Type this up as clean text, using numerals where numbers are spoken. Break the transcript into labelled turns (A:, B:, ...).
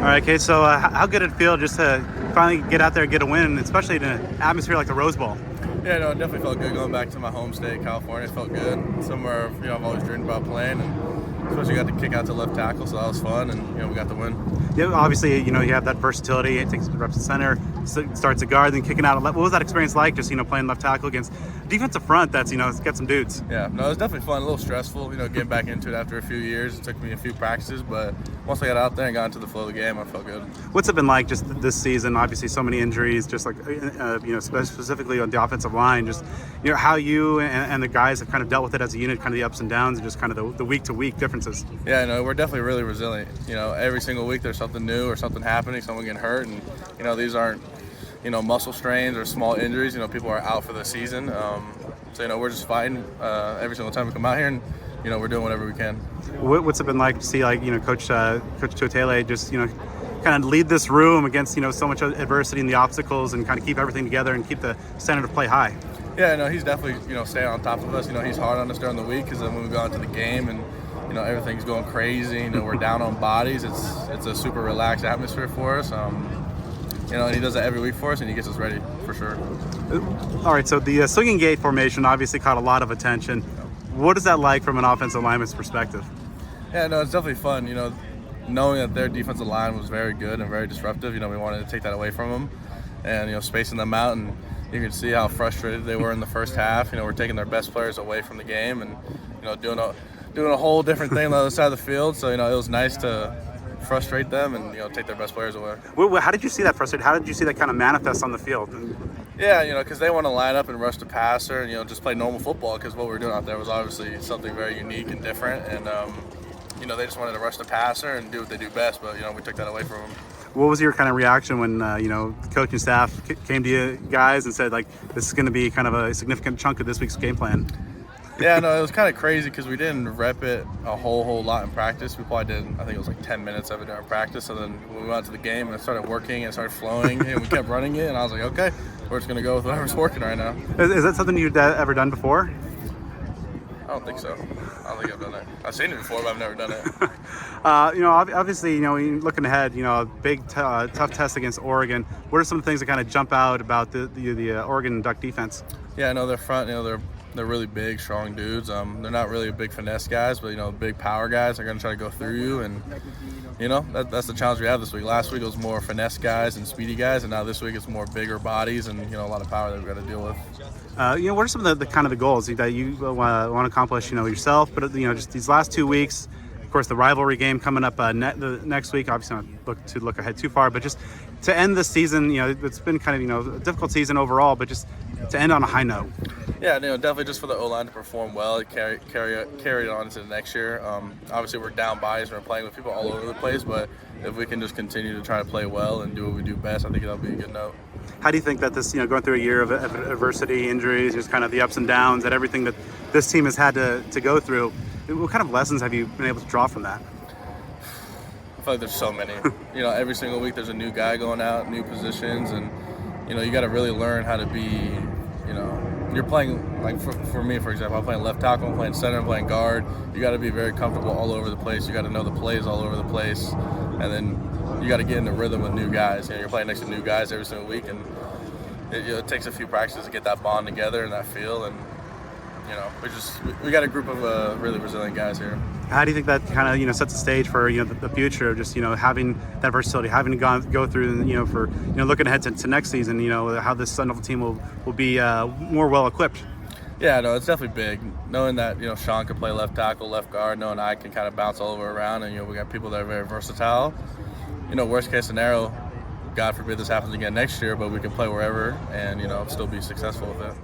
A: right, Cade. So how good did it feel just to finally get out there and get a win, especially in an atmosphere like the Rose Bowl?
B: Yeah, no, it definitely felt good going back to my home state, California. It felt good. Somewhere, I've always dreamed about playing, and especially got to kick out to left tackle, so that was fun, and we got the win.
A: Yeah, obviously, you have that versatility. It takes reps at center, starts at guard, then kicking out. What was that experience like, just playing left tackle against a defensive front that's got some dudes?
B: Yeah, no, it was definitely fun. A little stressful, getting back into it after a few years. It took me a few practices, but once I got out there and got into the flow of the game, I felt good.
A: What's it been like just this season? Obviously, so many injuries, just like specifically on the offensive line. Just how you and the guys have kind of dealt with it as a unit, kind of the ups and downs, and just kind of the week-to-week differences.
B: Yeah, no, we're definitely really resilient. Every single week there's something new or something happening, someone getting hurt, and these aren't muscle strains or small injuries. People are out for the season. So we're just fighting every single time we come out here, and we're doing whatever we can.
A: What's it been like to see Coach Tuatele just kind of lead this room against so much adversity and the obstacles, and kind of keep everything together and keep the standard of play high?
B: Yeah, no, he's definitely staying on top of us. He's hard on us during the week, because then when we go into the game and everything's going crazy, we're down on bodies. It's a super relaxed atmosphere for us. And he does that every week for us, and he gets us ready for sure.
A: All right, so the swinging gate formation obviously caught a lot of attention. What is that like from an offensive lineman's perspective?
B: Yeah, no, it's definitely fun. Knowing that their defensive line was very good and very disruptive, we wanted to take that away from them, and spacing them out, and you can see how frustrated they were in the first half. We're taking their best players away from the game, and doing a whole different thing on the other side of the field. So it was nice to frustrate them and take their best players away.
A: How did you see that frustration? How did you see that kind of manifest on the field?
B: Yeah, because they want to line up and rush the passer and just play normal football, because what we were doing out there was obviously something very unique and different, and they just wanted to rush the passer and do what they do best, but we took that away from them.
A: What was your kind of reaction when the coaching staff came to you guys and said, like, this is going to be kind of a significant chunk of this week's game plan?
B: Yeah, no, it was kind of crazy because we didn't rep it a whole lot in practice. We probably did, I think it was like 10 minutes of it during practice. And then when we went to the game and it started working and it started flowing, and we kept running it, and I was like, okay, we're just going to go with whatever's working right now.
A: Is that something you've ever done before?
B: I don't think so. I don't think I've done it. I've seen it before, but I've never done it.
A: Obviously, looking ahead, a big, tough test against Oregon. What are some things that kind of jump out about the Oregon Duck defense?
B: Yeah, no, their front, they're really big, strong dudes. They're not really big finesse guys, but big power guys. They're going to try to go through you, and that's the challenge we have this week. Last week it was more finesse guys and speedy guys, and now this week it's more bigger bodies and a lot of power that we've got to deal with.
A: What are some of the kind of the goals that you want to accomplish? Yourself, but just these last 2 weeks. Of course, the rivalry game coming up the next week. Obviously, not look ahead too far, but just to end the season, it's been kind of a difficult season overall, but just to end on a high note.
B: Yeah, definitely just for the O-line to perform well, carry it on into the next year. Obviously, we're down bodies and we're playing with people all over the place, but if we can just continue to try to play well and do what we do best, I think that'll be a good note.
A: How do you think that this, going through a year of adversity, injuries, just kind of the ups and downs, that everything that this team has had to go through, what kind of lessons have you been able to draw from that?
B: I feel like there's so many. Every single week there's a new guy going out, new positions, and you got to really learn how to be. You're playing, like for me, for example, I'm playing left tackle, I'm playing center, I'm playing guard. You got to be very comfortable all over the place. You got to know the plays all over the place, and then you got to get in the rhythm with new guys. You're playing next to new guys every single week, and it takes a few practices to get that bond together and that feel. And we got a group of really resilient guys here.
A: How do you think that kind of sets the stage for the future of just having that versatility, having to go through for looking ahead to next season, how this Sun Devil team will be more well equipped?
B: Yeah, no, it's definitely big. Knowing that Sean can play left tackle, left guard, knowing I can kind of bounce all over around, and we got people that are very versatile. Worst case scenario, God forbid this happens again next year, but we can play wherever and still be successful with it.